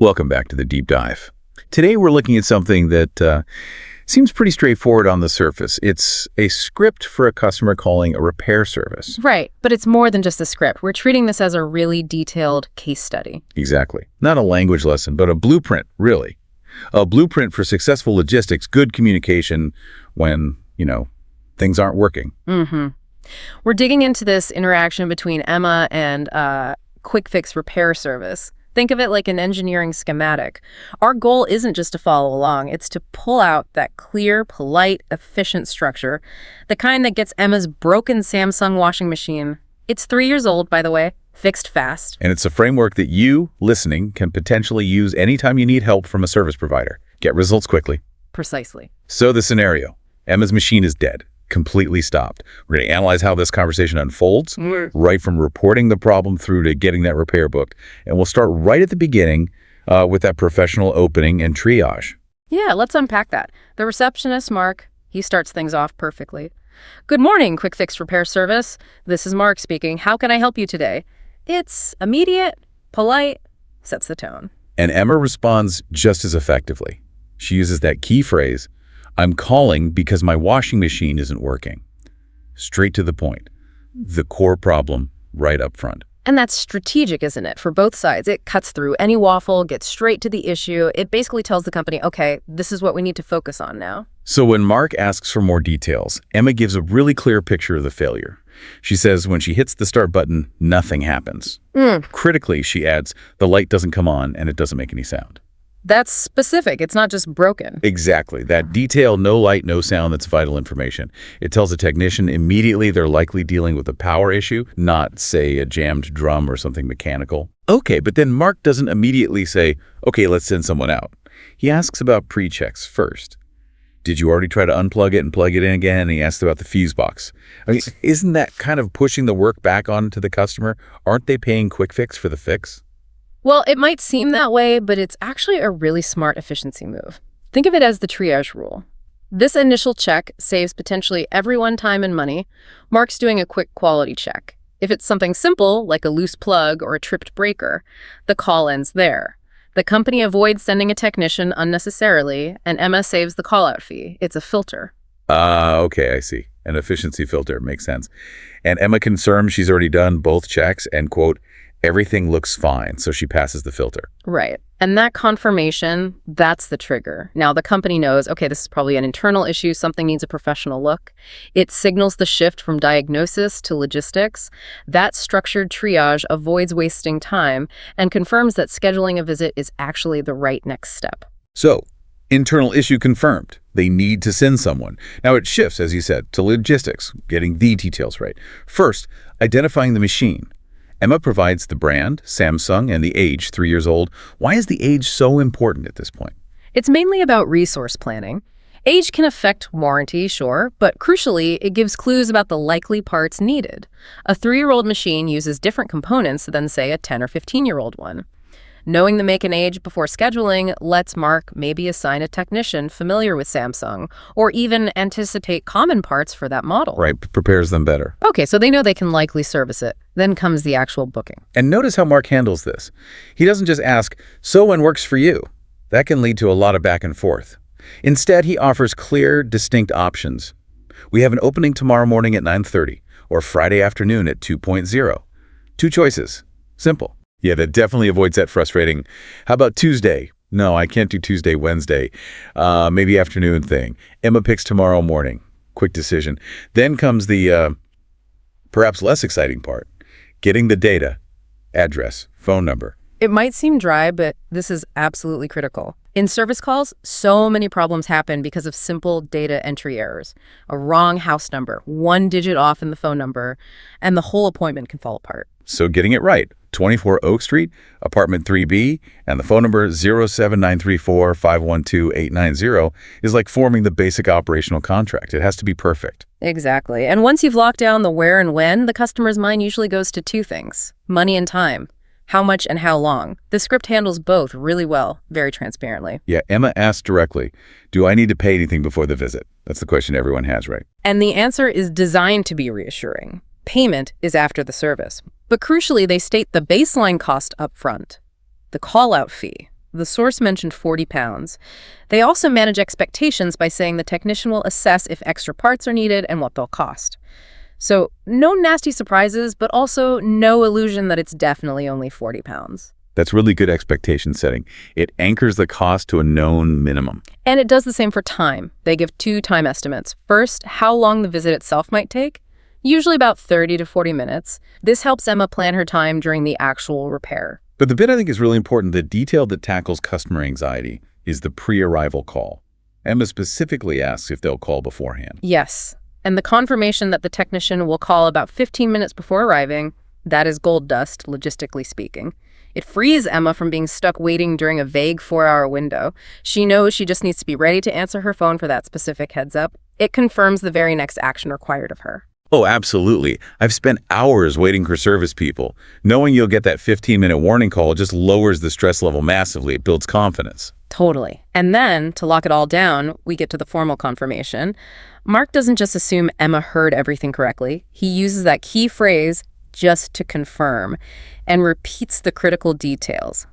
Welcome back to the Deep Dive. Today we're looking at something that seems pretty straightforward on the surface. It's a script for a customer calling a repair service. Right, but it's more than just a script. We're treating this as a really detailed case study. Exactly. Not a language lesson, but a blueprint, really. A blueprint for successful logistics, good communication when, things aren't working. We're digging into this interaction between Emma and Quick Fix repair service. Think of it like an engineering schematic. Our goal isn't just to follow along, it's to pull out that clear, polite, efficient structure, the kind that gets Emma's broken Samsung washing machine. It's 3 years old, by the way, fixed fast. And it's a framework that you, listening, can potentially use anytime you need help from a service provider. Get results quickly. Precisely. So the scenario, Emma's machine is dead. Completely stopped. We're going to analyze how this conversation unfolds, right from reporting the problem through to getting that repair booked. And we'll start right at the beginning with that professional opening and triage. Yeah, let's unpack that. The receptionist, Mark, he starts things off perfectly. Good morning, Quick Fix Repair Service. This is Mark speaking. How can I help you today? It's immediate, polite, sets the tone. And Emma responds just as effectively. She uses that key phrase, I'm calling because my washing machine isn't working. Straight to the point. The core problem right up front. And that's strategic, isn't it? For both sides. It cuts through any waffle, gets straight to the issue. It basically tells the company, okay, this is what we need to focus on now. So when Mark asks for more details, Emma gives a really clear picture of the failure. She says when she hits the start button, nothing happens. Critically, she adds, the light doesn't come on and it doesn't make any sound. That's specific. It's not just broken. Exactly. That detail, no light, no sound, that's vital information. It tells a technician immediately they're likely dealing with a power issue, not, say, a jammed drum or something mechanical. Okay, but then Mark doesn't immediately say, okay, let's send someone out. He asks about pre-checks first. Did you already try to unplug it and plug it in again? And he asks about the fuse box. I mean, isn't that kind of pushing the work back onto the customer? Aren't they paying Quick Fix for the fix? Well, it might seem that way, but it's actually a really smart efficiency move. Think of it as the triage rule. This initial check saves potentially everyone time and money. Mark's doing a quick quality check. If it's something simple, like a loose plug or a tripped breaker, the call ends there. The company avoids sending a technician unnecessarily, and Emma saves the call-out fee. It's a filter. Okay, I see. An efficiency filter makes sense. And Emma confirms she's already done both checks and, quote, everything looks fine, so she passes the filter. Right. And that confirmation, that's the trigger. Now, the company knows, okay, this is probably an internal issue, something needs a professional look. It signals the shift from diagnosis to logistics. That structured triage avoids wasting time and confirms that scheduling a visit is actually the right next step. So, internal issue confirmed. They need to send someone. Now, it shifts, as you said, to logistics, getting the details right. First, identifying the machine. Emma provides the brand, Samsung, and the age, 3 years old. Why is the age so important at this point? It's mainly about resource planning. Age can affect warranty, sure, but crucially, it gives clues about the likely parts needed. A 3-year-old machine uses different components than, say, a 10 or 15-year-old one. Knowing the make and age before scheduling lets Mark maybe assign a technician familiar with Samsung or even anticipate common parts for that model. Right, prepares them better. Okay, so they know they can likely service it. Then comes the actual booking. And notice how Mark handles this. He doesn't just ask, so when works for you? That can lead to a lot of back and forth. Instead, he offers clear, distinct options. We have an opening tomorrow morning at 9:30 or Friday afternoon at 2:0. 2 choices. Simple. Yeah, that definitely avoids that frustrating, how about Tuesday? No, I can't do Tuesday, Wednesday. Maybe afternoon thing. Emma picks tomorrow morning. Quick decision. Then comes the perhaps less exciting part, getting the data, address, phone number. It might seem dry, but this is absolutely critical. In service calls, so many problems happen because of simple data entry errors. A wrong house number, 1 digit off in the phone number, and the whole appointment can fall apart. So getting it right, 24 Oak Street, apartment 3B, and the phone number 07934-512-890 is like forming the basic operational contract. It has to be perfect. Exactly. And once you've locked down the where and when, the customer's mind usually goes to 2 things: money and time. How much and how long. The script handles both really well, very transparently. Yeah, Emma asked directly, do I need to pay anything before the visit? That's the question everyone has, right? And the answer is designed to be reassuring. Payment is after the service. But crucially, they state the baseline cost up front, the call-out fee. The source mentioned 40 pounds. They also manage expectations by saying the technician will assess if extra parts are needed and what they'll cost. So no nasty surprises, but also no illusion that it's definitely only 40 pounds. That's really good expectation setting. It anchors the cost to a known minimum. And it does the same for time. They give 2 time estimates. First, how long the visit itself might take, usually about 30 to 40 minutes. This helps Emma plan her time during the actual repair. But the bit I think is really important, the detail that tackles customer anxiety, is the pre-arrival call. Emma specifically asks if they'll call beforehand. Yes, and the confirmation that the technician will call about 15 minutes before arriving, that is gold dust, logistically speaking. It frees Emma from being stuck waiting during a vague 4-hour window. She knows she just needs to be ready to answer her phone for that specific heads up. It confirms the very next action required of her. Oh, absolutely. I've spent hours waiting for service people. Knowing you'll get that 15-minute warning call just lowers the stress level massively. It builds confidence. Totally. And then, to lock it all down, we get to the formal confirmation. Mark doesn't just assume Emma heard everything correctly. He uses that key phrase, just to confirm, and repeats the critical details.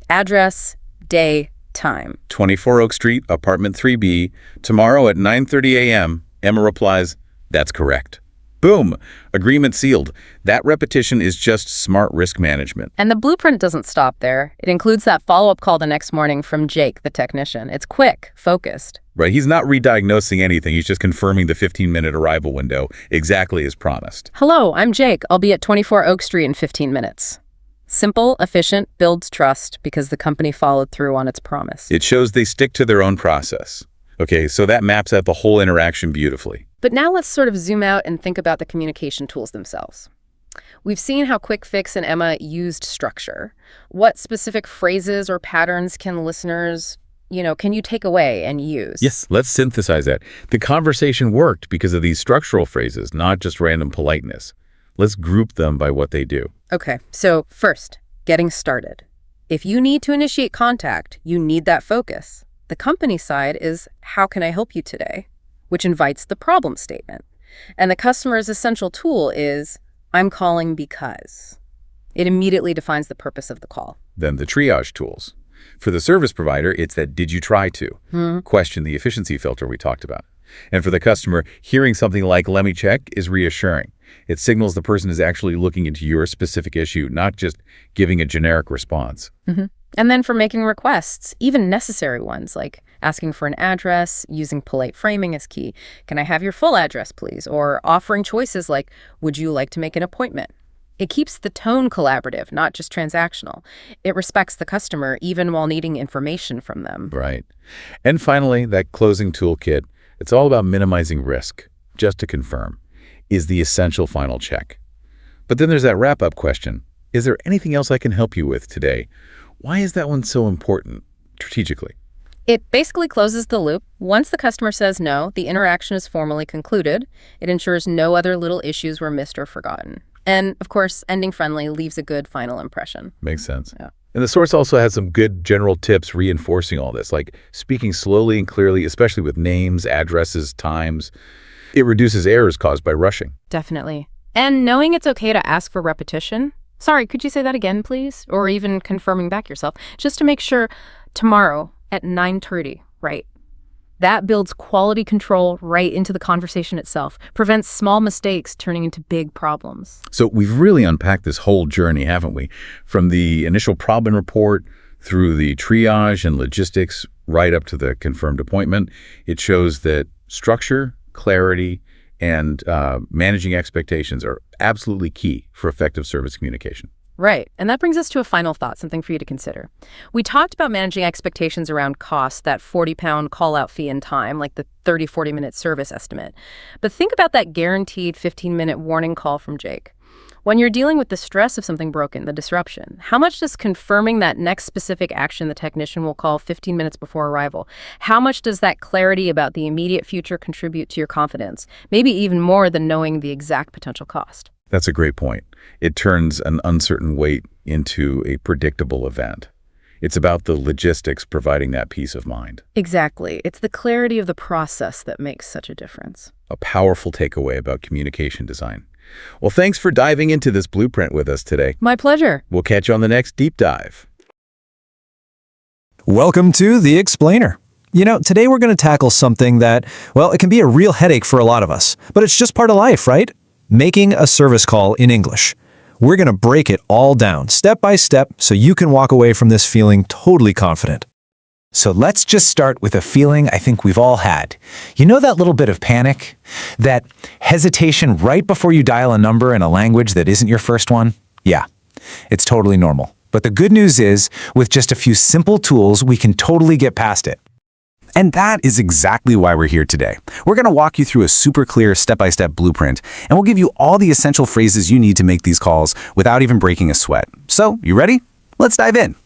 Address, day, time. 24 Oak Street, apartment 3B, tomorrow at 9:30 a.m. Emma replies, "That's correct." Boom! Agreement sealed. That repetition is just smart risk management. And the blueprint doesn't stop there. It includes that follow-up call the next morning from Jake, the technician. It's quick, focused. Right, he's not re-diagnosing anything. He's just confirming the 15-minute arrival window exactly as promised. Hello, I'm Jake. I'll be at 24 Oak Street in 15 minutes. Simple, efficient, builds trust because the company followed through on its promise. It shows they stick to their own process. Okay, so that maps out the whole interaction beautifully. But now let's sort of zoom out and think about the communication tools themselves. We've seen how Quick Fix and Emma used structure. What specific phrases or patterns can listeners, can you take away and use? Yes, let's synthesize that. The conversation worked because of these structural phrases, not just random politeness. Let's group them by what they do. Okay, so first, getting started. If you need to initiate contact, you need that focus. The company side is, how can I help you today? Which invites the problem statement. And the customer's essential tool is, I'm calling because. It immediately defines the purpose of the call. Then the triage tools. For the service provider, it's that did you try to? Question the efficiency filter we talked about. And for the customer, hearing something like let me check is reassuring. It signals the person is actually looking into your specific issue, not just giving a generic response. And then for making requests, even necessary ones, like asking for an address, using polite framing is key. Can I have your full address, please? Or offering choices like, would you like to make an appointment? It keeps the tone collaborative, not just transactional. It respects the customer even while needing information from them. Right. And finally, that closing toolkit, it's all about minimizing risk. Just to confirm, is the essential final check. But then there's that wrap-up question. Is there anything else I can help you with today? Why is that one so important strategically? It basically closes the loop. Once the customer says no, the interaction is formally concluded. It ensures no other little issues were missed or forgotten. And, of course, ending friendly leaves a good final impression. Makes sense. Yeah. And the source also has some good general tips reinforcing all this, like speaking slowly and clearly, especially with names, addresses, times. It reduces errors caused by rushing. Definitely. And knowing it's okay to ask for repetition. Sorry, could you say that again, please? Or even confirming back yourself, just to make sure tomorrow at 9:30, right? That builds quality control right into the conversation itself, prevents small mistakes turning into big problems. So we've really unpacked this whole journey, haven't we? From the initial problem report through the triage and logistics right up to the confirmed appointment. It shows that structure, clarity, and managing expectations are absolutely key for effective service communication. Right. And that brings us to a final thought, something for you to consider. We talked about managing expectations around cost, that 40-pound call-out fee and time, like the 30, 40-minute service estimate. But think about that guaranteed 15-minute warning call from Jake. When you're dealing with the stress of something broken, the disruption, how much does confirming that next specific action the technician will call 15 minutes before arrival, how much does that clarity about the immediate future contribute to your confidence? Maybe even more than knowing the exact potential cost. That's a great point. It turns an uncertain wait into a predictable event. It's about the logistics providing that peace of mind. Exactly. It's the clarity of the process that makes such a difference. A powerful takeaway about communication design. Well, thanks for diving into this blueprint with us today. My pleasure. We'll catch you on the next deep dive. Welcome to The Explainer. Today we're going to tackle something that, well, it can be a real headache for a lot of us, but it's just part of life, right? Making a service call in English. We're going to break it all down, step by step, so you can walk away from this feeling totally confident. So let's just start with a feeling I think we've all had. You know that little bit of panic? That hesitation right before you dial a number in a language that isn't your first one? Yeah, it's totally normal. But the good news is, with just a few simple tools, we can totally get past it. And that is exactly why we're here today. We're going to walk you through a super clear step-by-step blueprint, and we'll give you all the essential phrases you need to make these calls without even breaking a sweat. So, you ready? Let's dive in.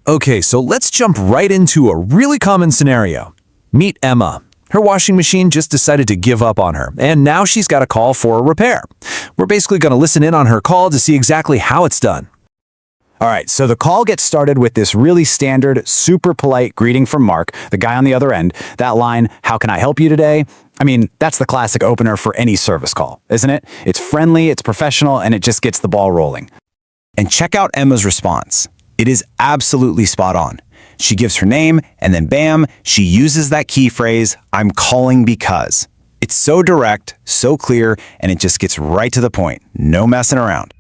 Okay, so let's jump right into a really common scenario. Meet Emma. Her washing machine just decided to give up on her, and now she's got a call for a repair. We're basically going to listen in on her call to see exactly how it's done. All right, so the call gets started with this really standard, super polite greeting from Mark, the guy on the other end. That line, "How can I help you today?" I mean, that's the classic opener for any service call, isn't it? It's friendly, it's professional, and it just gets the ball rolling. And check out Emma's response. It is absolutely spot on. She gives her name, and then bam, she uses that key phrase, "I'm calling because." It's so direct, so clear, and it just gets right to the point. No messing around.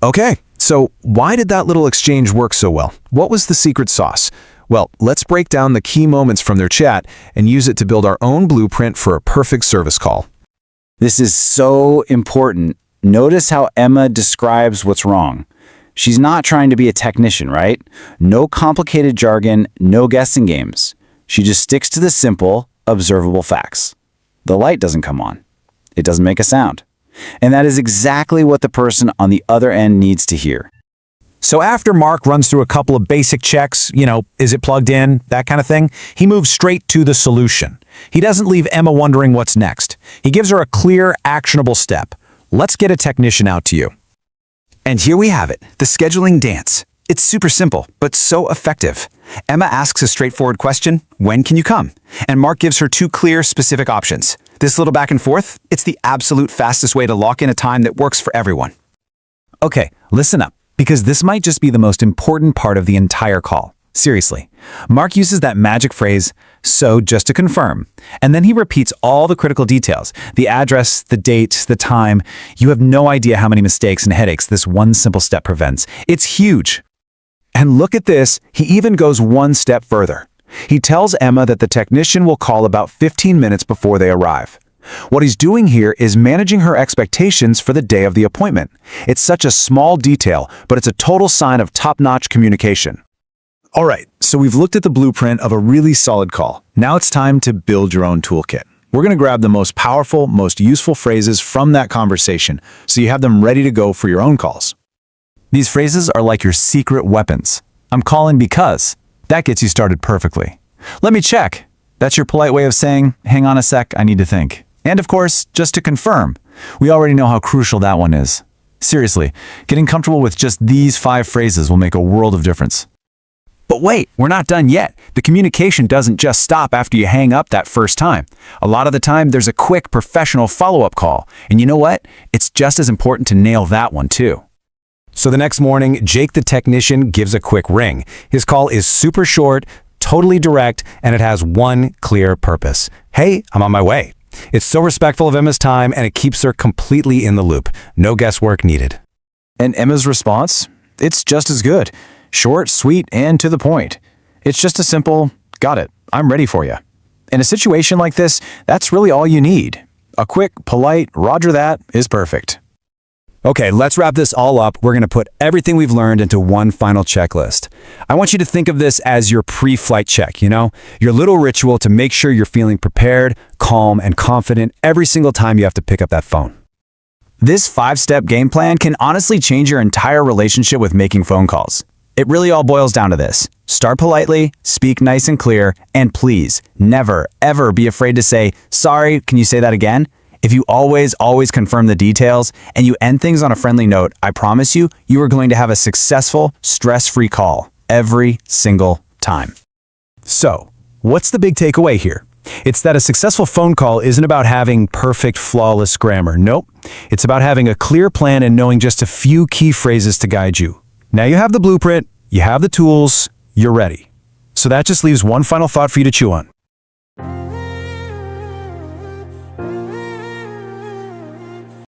Okay, so why did that little exchange work so well? What was the secret sauce? Well, let's break down the key moments from their chat and use it to build our own blueprint for a perfect service call. This is so important. Notice how Emma describes what's wrong. She's not trying to be a technician, right? No complicated jargon, no guessing games. She just sticks to the simple, observable facts. The light doesn't come on. It doesn't make a sound. And that is exactly what the person on the other end needs to hear. So after Mark runs through a couple of basic checks, is it plugged in, that kind of thing, he moves straight to the solution. He doesn't leave Emma wondering what's next. He gives her a clear, actionable step. Let's get a technician out to you. And here we have it, the scheduling dance. It's super simple, but so effective. Emma asks a straightforward question, "When can you come?" And Mark gives her two clear, specific options. This little back and forth, it's the absolute fastest way to lock in a time that works for everyone. Okay, listen up, because this might just be the most important part of the entire call. Seriously. Mark uses that magic phrase, "So just to confirm," and then he repeats all the critical details, the address, the date, the time. You have no idea how many mistakes and headaches this one simple step prevents. It's huge. And look at this, he even goes one step further. He tells Emma that the technician will call about 15 minutes before they arrive. What he's doing here is managing her expectations for the day of the appointment. It's such a small detail, but it's a total sign of top-notch communication. All right, so we've looked at the blueprint of a really solid call. Now it's time to build your own toolkit. We're going to grab the most powerful, most useful phrases from that conversation, so you have them ready to go for your own calls. These phrases are like your secret weapons. "I'm calling because." That gets you started perfectly. "Let me check." That's your polite way of saying, "Hang on a sec, I need to think." And of course, "just to confirm." We already know how crucial that one is. Seriously, getting comfortable with just these 5 phrases will make a world of difference. But wait, we're not done yet. The communication doesn't just stop after you hang up that first time. A lot of the time, there's a quick professional follow-up call. And you know what? It's just as important to nail that one too. So the next morning, Jake the technician gives a quick ring. His call is super short, totally direct, and it has one clear purpose. "Hey, I'm on my way." It's so respectful of Emma's time, and it keeps her completely in the loop. No guesswork needed. And Emma's response? It's just as good. Short, sweet, and to the point. It's just a simple, "Got it, I'm ready for you." In a situation like this, that's really all you need. A quick, polite, "Roger that" is perfect. Okay, let's wrap this all up. We're going to put everything we've learned into one final checklist. I want you to think of this as your pre-flight check, your little ritual to make sure you're feeling prepared, calm, and confident every single time you have to pick up that phone. This 5-step game plan can honestly change your entire relationship with making phone calls. It really all boils down to this. Start politely, speak nice and clear, and please, never, ever be afraid to say, "Sorry, can you say that again?" If you always confirm the details and you end things on a friendly note, I promise you, you are going to have a successful, stress-free call every single time. So, what's the big takeaway here? It's that a successful phone call isn't about having perfect, flawless grammar. Nope. It's about having a clear plan and knowing just a few key phrases to guide you. Now you have the blueprint, you have the tools, you're ready. So that just leaves one final thought for you to chew on.